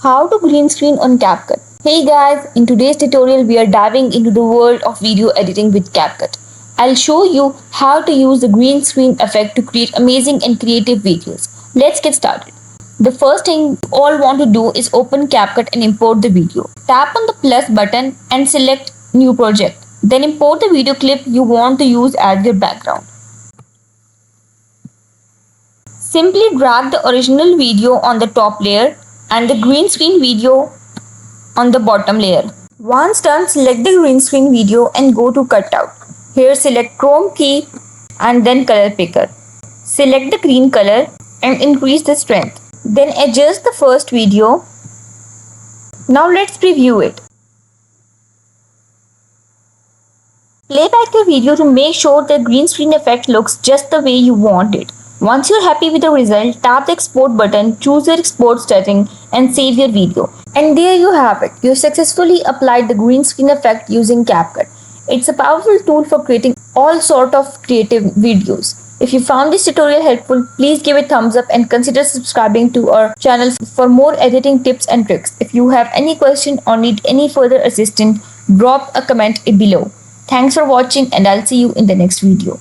How to green screen on CapCut. Hey guys, in today's tutorial we are diving into the world of video editing with CapCut. I'll show you how to use the green screen effect to create amazing and creative videos. Let's get started. The first thing you all want to do is open CapCut and import the video. Tap on the plus button and select new project. Then import the video clip you want to use as your background. Simply drag the original video on the top layer and the green screen video on the bottom layer. Once done, select the green screen video and go to cutout. Here select Chrome key and then color picker. Select the green color and increase the strength. Then adjust the first video. Now let's preview it. Play back your video to make sure the green screen effect looks just the way you want it. Once you're happy with the result, tap the export button, choose your export setting and save your video. And there you have it. You successfully applied the green screen effect using CapCut. It's a powerful tool for creating all sort of creative videos. If you found this tutorial helpful, please give it a thumbs up and consider subscribing to our channel for more editing tips and tricks. If you have any question or need any further assistance, drop a comment below. Thanks for watching and I'll see you in the next video.